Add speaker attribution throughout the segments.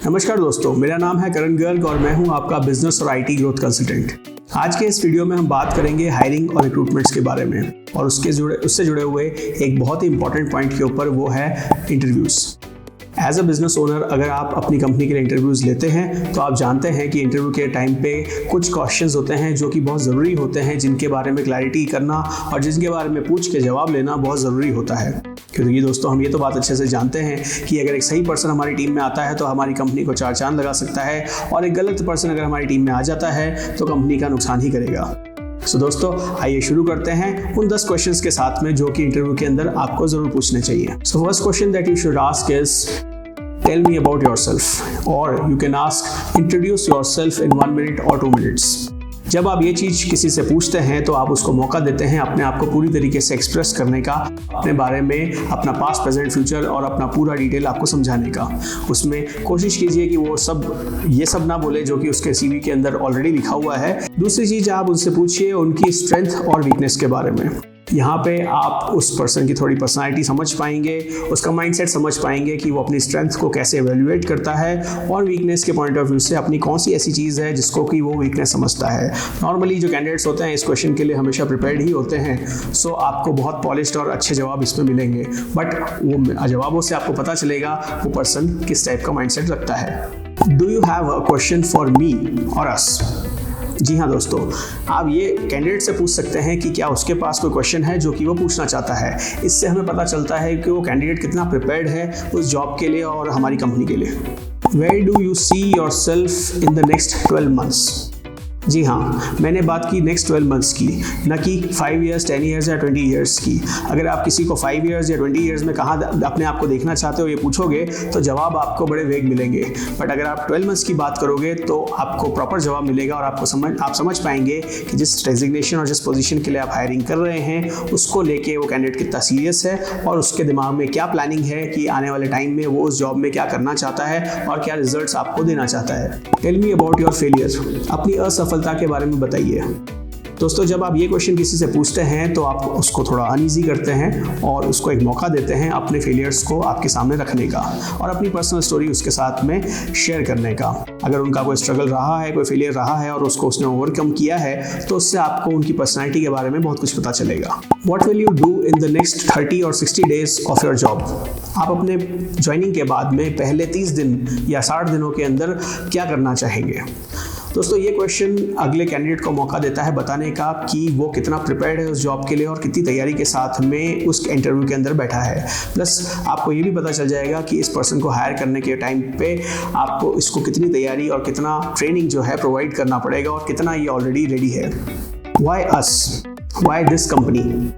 Speaker 1: नमस्कार दोस्तों, मेरा नाम है करण गर्ग और मैं हूं आपका बिजनेस और आईटी ग्रोथ कंसल्टेंट। आज के इस वीडियो में हम बात करेंगे हायरिंग और रिक्रूटमेंट्स के बारे में और उससे जुड़े हुए एक बहुत ही इंपॉर्टेंट पॉइंट के ऊपर, वो है interviews. As a business owner अगर आप अपनी कंपनी के लिए इंटरव्यूज़ लेते हैं तो आप जानते हैं कि इंटरव्यू के टाइम पे कुछ क्वेश्चंस होते हैं जो कि बहुत ज़रूरी होते हैं, जिनके बारे में क्लैरिटी करना और जिनके बारे में पूछ के जवाब लेना बहुत ज़रूरी होता है। क्योंकि दोस्तों, हम ये तो बात अच्छे से जानते हैं कि अगर एक सही पर्सन हमारी टीम में आता है तो हमारी कंपनी को चार चांद लगा सकता है, और एक गलत पर्सन अगर हमारी टीम में आ जाता है तो कंपनी का नुकसान ही करेगा। सो दोस्तों, आइए शुरू करते हैं उन 10 क्वेश्चंस के साथ में जो कि इंटरव्यू के अंदर आपको जरूर पूछने चाहिए। So first question that you should ask is tell me about yourself, or you can ask introduce yourself in 1 minute or 2 minutes। जब आप ये चीज़ किसी से पूछते हैं तो आप उसको मौका देते हैं अपने आप को पूरी तरीके से एक्सप्रेस करने का, अपने बारे में, अपना पास्ट, प्रेजेंट, फ्यूचर और अपना पूरा डिटेल आपको समझाने का। उसमें कोशिश कीजिए कि वो ये सब ना बोले जो कि उसके सीवी के अंदर ऑलरेडी लिखा हुआ है। दूसरी चीज़, आप उनसे पूछिए उनकी स्ट्रेंथ और वीकनेस के बारे में। यहाँ पे आप उस पर्सन की थोड़ी पर्सनालिटी समझ पाएंगे, उसका माइंडसेट समझ पाएंगे कि वो अपनी स्ट्रेंथ को कैसे एवेल्युएट करता है और वीकनेस के पॉइंट ऑफ व्यू से अपनी कौन सी ऐसी चीज़ है जिसको कि वो वीकनेस समझता है। नॉर्मली जो कैंडिडेट्स होते हैं इस क्वेश्चन के लिए हमेशा प्रिपेयर्ड ही होते हैं, सो आपको बहुत पॉलिश्ड और अच्छे जवाब इसमें मिलेंगे, बट वो जवाबों से आपको पता चलेगा वो पर्सन किस टाइप का माइंडसेट रखता है। Do you have a question for me और अस? जी हाँ दोस्तों, आप ये कैंडिडेट से पूछ सकते हैं कि क्या उसके पास कोई क्वेश्चन है जो कि वो पूछना चाहता है। इससे हमें पता चलता है कि वो कैंडिडेट कितना प्रिपेयर्ड है उस जॉब के लिए और हमारी कंपनी के लिए। Where do you see yourself in the next 12 months? जी हाँ, मैंने बात की नेक्स्ट 12 मंथ्स की, न कि 5 ईयर्स, 10 ईयर्स या 20 ईयर्स की। अगर आप किसी को 5 ईयर्स या 20 ईयर्स में कहाँ अपने आप को देखना चाहते हो ये पूछोगे तो जवाब आपको बड़े वेग मिलेंगे, बट अगर आप 12 मंथ्स की बात करोगे तो आपको प्रॉपर जवाब मिलेगा और आप समझ पाएंगे कि जिस डेजिग्नेशन और जिस पोजीशन के लिए आप हायरिंग कर रहे हैं उसको लेके वो कैंडिडेट कितना सीरियस है और उसके दिमाग में क्या प्लानिंग है कि आने वाले टाइम में वो उस जॉब में क्या करना चाहता है और क्या रिजल्ट्स आपको देना चाहता है। Tell me about your failure, अपनी असफलता के बारे में बताइए। दोस्तों, जब आप ये क्वेश्चन किसी से पूछते हैं तो आप उसको थोड़ा अनईजी करते हैं और उसको एक मौका देते हैं अपने फेलियर्स को आपके सामने रखने का और अपनी पर्सनल स्टोरी उसके साथ में शेयर करने का। अगर उनका कोई स्ट्रगल रहा है, कोई फेलियर रहा है और उसको उसने ओवरकम किया है तो उससे आपको उनकी पर्सनैलिटी के बारे में बहुत कुछ पता चलेगा। What will you do in the next 30 और 60 डेज ऑफ योर जॉब? आप अपने ज्वाइनिंग के बाद में पहले 30 दिन या 60 दिनों के अंदर क्या करना चाहेंगे? दोस्तों, ये क्वेश्चन अगले कैंडिडेट को मौका देता है बताने का कि वो कितना प्रिपेयर्ड है उस जॉब के लिए और कितनी तैयारी के साथ में उस इंटरव्यू के अंदर बैठा है। प्लस आपको ये भी पता चल जाएगा कि इस पर्सन को हायर करने के टाइम पे आपको इसको कितनी तैयारी और कितना ट्रेनिंग जो है प्रोवाइड करना पड़ेगा और कितना ये ऑलरेडी रेडी है। Why us? Why this company?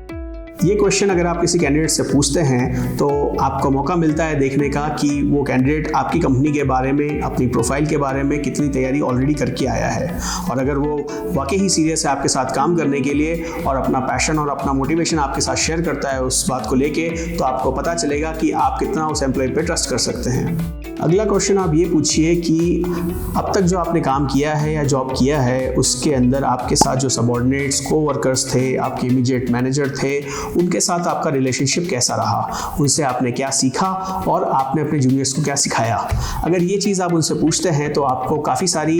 Speaker 1: ये क्वेश्चन अगर आप किसी कैंडिडेट से पूछते हैं तो आपको मौका मिलता है देखने का कि वो कैंडिडेट आपकी कंपनी के बारे में, अपनी प्रोफाइल के बारे में कितनी तैयारी ऑलरेडी करके आया है। और अगर वो वाकई ही सीरियस है आपके साथ काम करने के लिए और अपना पैशन और अपना मोटिवेशन आपके साथ शेयर करता है उस बात को लेके, तो आपको पता चलेगा कि आप कितना उस एम्प्लॉय पे ट्रस्ट कर सकते हैं। अगला क्वेश्चन आप ये पूछिए कि अब तक जो आपने काम किया है या जॉब किया है उसके अंदर आपके साथ जो सबऑर्डिनेट्स, कोवर्कर्स थे, आपके इमीडिएट मैनेजर थे, उनके साथ आपका रिलेशनशिप कैसा रहा, उनसे आपने क्या सीखा और आपने अपने जूनियर्स को क्या सिखाया। अगर ये चीज़ आप उनसे पूछते हैं तो आपको काफ़ी सारी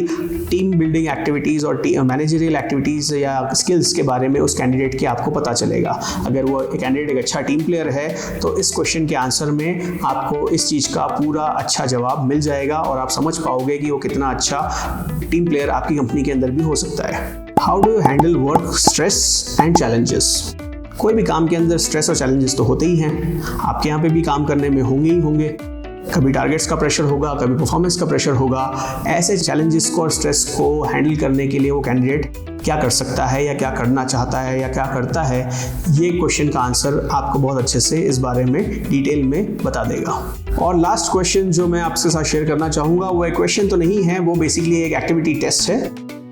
Speaker 1: टीम बिल्डिंग एक्टिविटीज़ और मैनेजरियल एक्टिविटीज़ या स्किल्स के बारे में उस कैंडिडेट के आपको पता चलेगा। अगर वो कैंडिडेट एक अच्छा टीम प्लेयर है तो इस क्वेश्चन के आंसर में आपको इस चीज़ का पूरा अच्छा जवाब मिल जाएगा और आप समझ पाओगे कि वो कितना अच्छा टीम प्लेयर आपकी कंपनी के अंदर भी हो सकता है। How do you handle work stress and challenges? कोई भी काम के अंदर स्ट्रेस और चैलेंजेस तो होते ही हैं, आपके यहाँ पे भी काम करने में होंगे ही होंगे। कभी टारगेट्स का प्रेशर होगा, कभी परफॉर्मेंस का प्रेशर होगा। ऐसे चैलेंजेस को और स्ट्रेस को हैंडल करने के लिए वो कैंडिडेट क्या कर सकता है या क्या करना चाहता है या क्या करता है, ये क्वेश्चन का आंसर आपको बहुत अच्छे से इस बारे में डिटेल में बता देगा। और लास्ट क्वेश्चन जो मैं आपके साथ शेयर करना चाहूँगा वो एक क्वेश्चन तो नहीं है, वो बेसिकली एक एक्टिविटी टेस्ट है।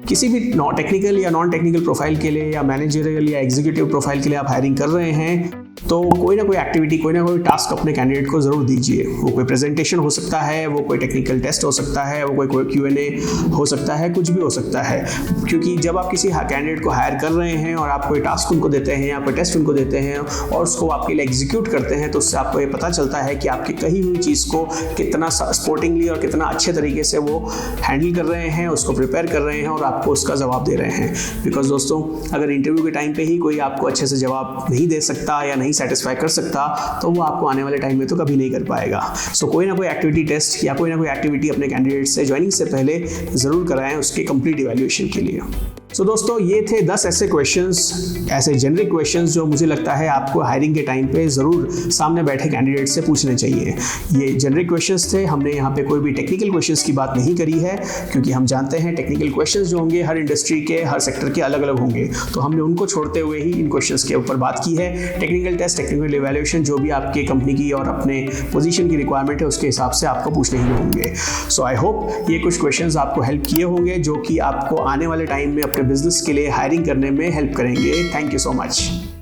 Speaker 1: किसी भी टेक्निकल या नॉन टेक्निकल प्रोफाइल के लिए या मैनेजरियल या एग्जीक्यूटिव प्रोफाइल के लिए आप हायरिंग कर रहे हैं तो कोई ना कोई एक्टिविटी, कोई ना कोई टास्क अपने कैंडिडेट को ज़रूर दीजिए। वो कोई प्रेजेंटेशन हो सकता है, वो कोई टेक्निकल टेस्ट हो सकता है, वो कोई Q&A हो सकता है, कुछ भी हो सकता है। क्योंकि जब आप किसी कैंडिडेट को हायर कर रहे हैं और आप कोई टास्क उनको देते हैं या कोई टेस्ट उनको देते हैं और उसको आपके लिए एग्जीक्यूट करते हैं, तो उससे आपको ये पता चलता है कि आपकी कही हुई चीज़ को कितना स्पोर्टिंगली और कितना अच्छे तरीके से वो हैंडल कर रहे हैं, उसको प्रिपेयर कर रहे हैं और आपको उसका जवाब दे रहे हैं। बिकॉज दोस्तों, अगर इंटरव्यू के टाइम पे ही कोई आपको अच्छे से जवाब नहीं दे सकता या नहीं सेटिस्फाई कर सकता, तो वो आपको आने वाले टाइम में तो कभी नहीं कर पाएगा। सो कोई ना कोई एक्टिविटी टेस्ट या कोई ना कोई एक्टिविटी अपने कैंडिडेट से ज्वाइनिंग से पहले ज़रूर कराएं उसके कंप्लीट इवैल्यूएशन के लिए। सो दोस्तों, ये थे 10 ऐसे क्वेश्चंस, ऐसे जेनरिक क्वेश्चंस जो मुझे लगता है आपको हायरिंग के टाइम पे ज़रूर सामने बैठे कैंडिडेट से पूछने चाहिए। ये जेनरिक क्वेश्चंस थे, हमने यहाँ पे कोई भी टेक्निकल क्वेश्चंस की बात नहीं करी है, क्योंकि हम जानते हैं टेक्निकल क्वेश्चंस जो होंगे हर इंडस्ट्री के, हर सेक्टर के अलग अलग होंगे। तो हमने उनको छोड़ते हुए ही इन क्वेश्चंस के ऊपर बात की है। टेक्निकल टेस्ट, टेक्निकल इवैल्यूएशन जो भी आपके कंपनी की और अपने पोजीशन की रिक्वायरमेंट है उसके हिसाब से आपको पूछने ही होंगे। सो आई होप ये कुछ क्वेश्चंस आपको हेल्प किए होंगे, जो कि आपको आने वाले टाइम में अपने बिजनेस के लिए हायरिंग करने में हेल्प करेंगे। Thank you so much.